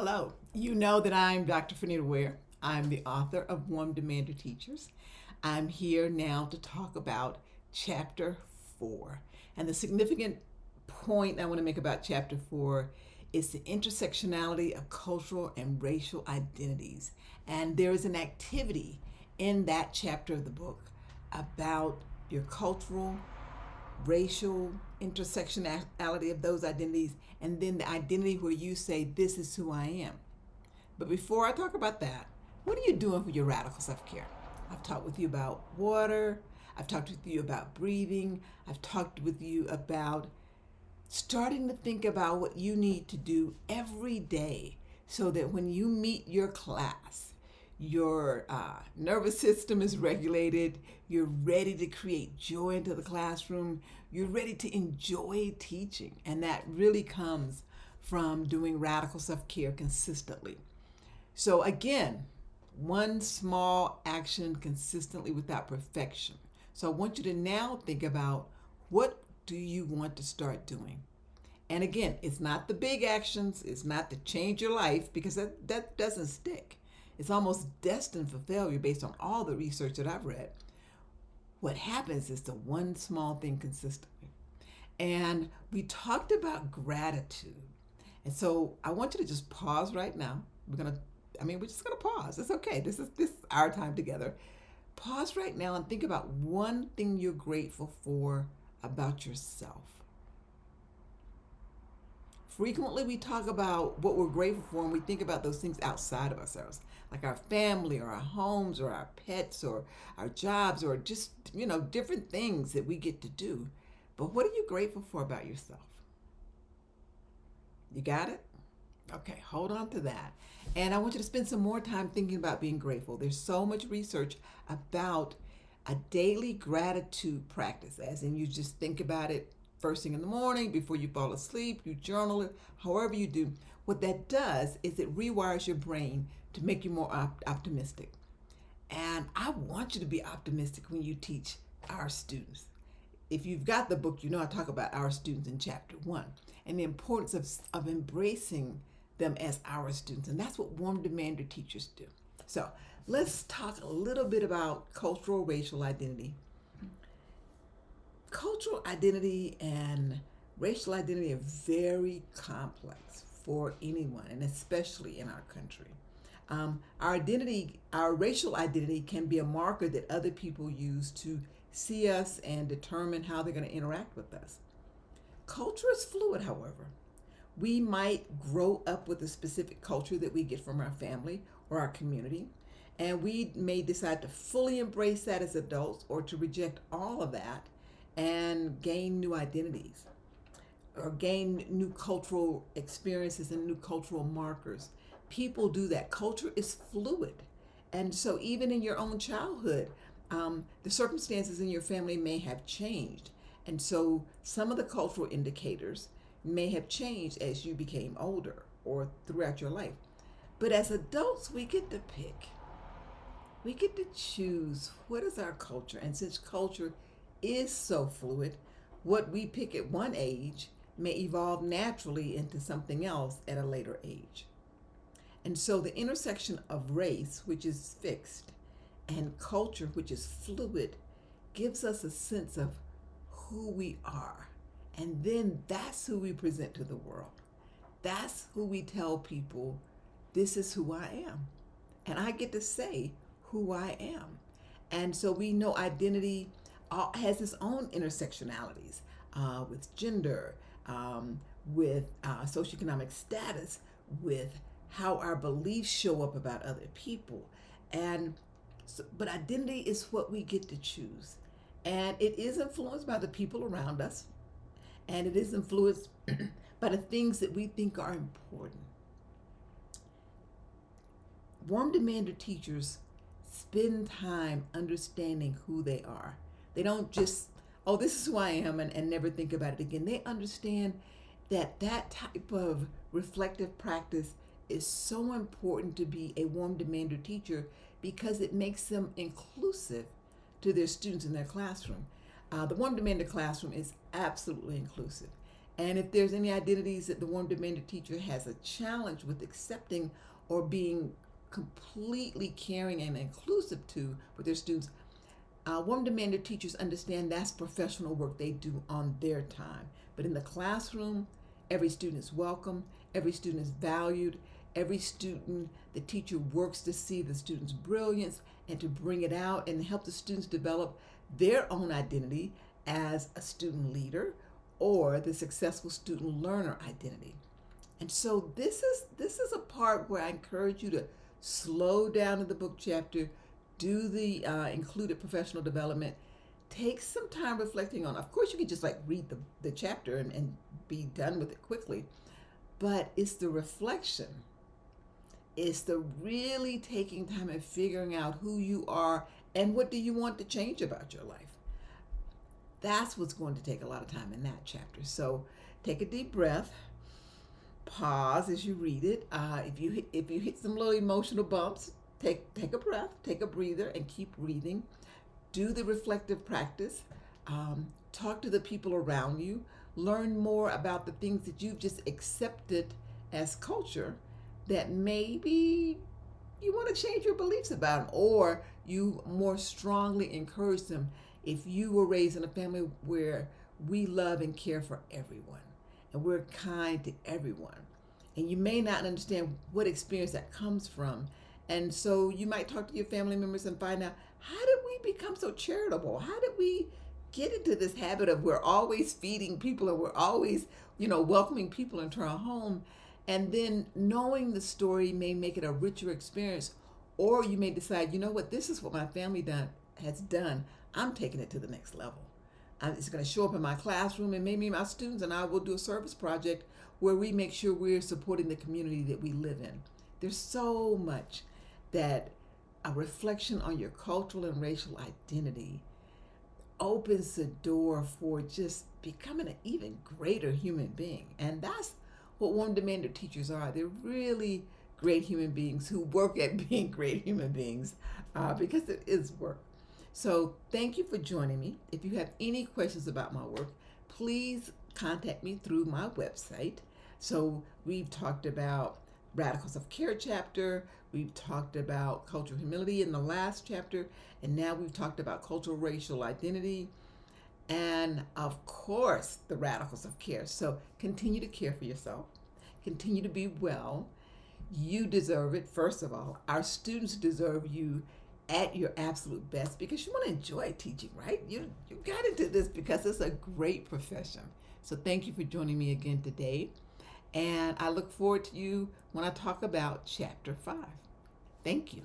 Hello. You know that I'm Dr. Ware. I'm the author of Warm Demander Teachers. I'm here now to talk about Chapter 4. And the significant point I want to make about Chapter 4 is the intersectionality of cultural and racial identities. And there is an activity in that chapter of the book about your cultural, racial intersectionality of those identities, and then the identity where you say, this is who I am. But before I talk about that, what are you doing for your radical self-care? I've talked with you about water. I've talked with you about breathing. I've talked with you about starting to think about what you need to do every day so that when you meet your class, your nervous system is regulated, you're ready to create joy into the classroom, you're ready to enjoy teaching. And that really comes from doing radical self-care consistently. So again, one small action consistently without perfection. So I want you to now think about, what do you want to start doing? And again, it's not the big actions, it's not to change your life, because that doesn't stick. It's almost destined for failure based on all the research that I've read. What happens is the one small thing consistently. And we talked about gratitude. And so I want you to just pause right now. We're just gonna pause. It's okay. This is our time together. Pause right now and think about one thing you're grateful for about yourself. Frequently, we talk about what we're grateful for and we think about those things outside of ourselves, like our family or our homes or our pets or our jobs or just, different things that we get to do. But what are you grateful for about yourself? You got it? Okay, hold on to that. And I want you to spend some more time thinking about being grateful. There's so much research about a daily gratitude practice, as in you just think about it first thing in the morning, before you fall asleep, you journal it, however you do. What that does is it rewires your brain to make you more optimistic. And I want you to be optimistic when you teach our students. If you've got the book, I talk about our students in chapter 1 and the importance of embracing them as our students. And that's what Warm Demander teachers do. So let's talk a little bit about cultural racial identity. Cultural identity and racial identity are very complex for anyone, and especially in our country. Our racial identity can be a marker that other people use to see us and determine how they're going to interact with us. Culture is fluid, however. We might grow up with a specific culture that we get from our family or our community, and we may decide to fully embrace that as adults or to reject all of that and gain new identities or gain new cultural experiences and new cultural markers. People do that. Culture is fluid. And so even in your own childhood, the circumstances in your family may have changed. And so some of the cultural indicators may have changed as you became older or throughout your life. But as adults, we get to pick. We get to choose what is our culture. And since culture is so fluid, what we pick at one age may evolve naturally into something else at a later age. And so the intersection of race, which is fixed, and culture, which is fluid, gives us a sense of who we are. And then that's who we present to the world. That's who we tell people, this is who I am. And I get to say who I am. And so we know identity has its own intersectionalities with gender, with socioeconomic status, with how our beliefs show up about other people. But identity is what we get to choose. And it is influenced by the people around us. And it is influenced by the things that we think are important. Warm Demander teachers spend time understanding who they are. They don't just, this is who I am, and never think about it again. They understand that type of reflective practice is so important to be a Warm Demander teacher because it makes them inclusive to their students in their classroom. The Warm Demander classroom is absolutely inclusive. And if there's any identities that the warm-demanded teacher has a challenge with accepting or being completely caring and inclusive to with their students, warm-demanded teachers understand that's professional work they do on their time. But in the classroom, every student is welcome, every student is valued, every student, the teacher works to see the student's brilliance and to bring it out and help the students develop their own identity as a student leader or the successful student learner identity. And so this is a part where I encourage you to slow down in the book chapter, do the included professional development, take some time reflecting on. Of course, you can just like read the chapter and be done with it quickly, but it's the reflection. It's the really taking time and figuring out who you are and what do you want to change about your life. That's what's going to take a lot of time in that chapter. So take a deep breath, pause as you read it. If you hit some little emotional bumps, take a breath, take a breather, and keep reading. Do the reflective practice. Talk to the people around you. Learn more about the things that you've just accepted as culture that maybe you want to change your beliefs about them, or you more strongly encourage them. If you were raised in a family where we love and care for everyone and we're kind to everyone, and you may not understand what experience that comes from, and so you might talk to your family members and find out, how did we become so charitable? How did we get into this habit of we're always feeding people and we're always, welcoming people into our home? And then knowing the story may make it a richer experience, or you may decide, you know what, this is what my family has done. I'm taking it to the next level. It's going to show up in my classroom, and maybe my students and I will do a service project where we make sure we're supporting the community that we live in. There's so much that a reflection on your cultural and racial identity opens the door for just becoming an even greater human being. And that's what warm-demanded teachers are. They're really great human beings who work at being great human beings because it is work. So thank you for joining me. If you have any questions about my work, please contact me through my website. So we've talked about Radicals of Care chapter, we've talked about cultural humility in the last chapter, and now we've talked about cultural racial identity, and of course the Radicals of Care. So continue to care for yourself, continue to be well. You deserve it. First of all, our students deserve you at your absolute best, because you want to enjoy teaching, right? You got into this because it's a great profession. So thank you for joining me again today. And I look forward to you when I talk about Chapter 5. Thank you.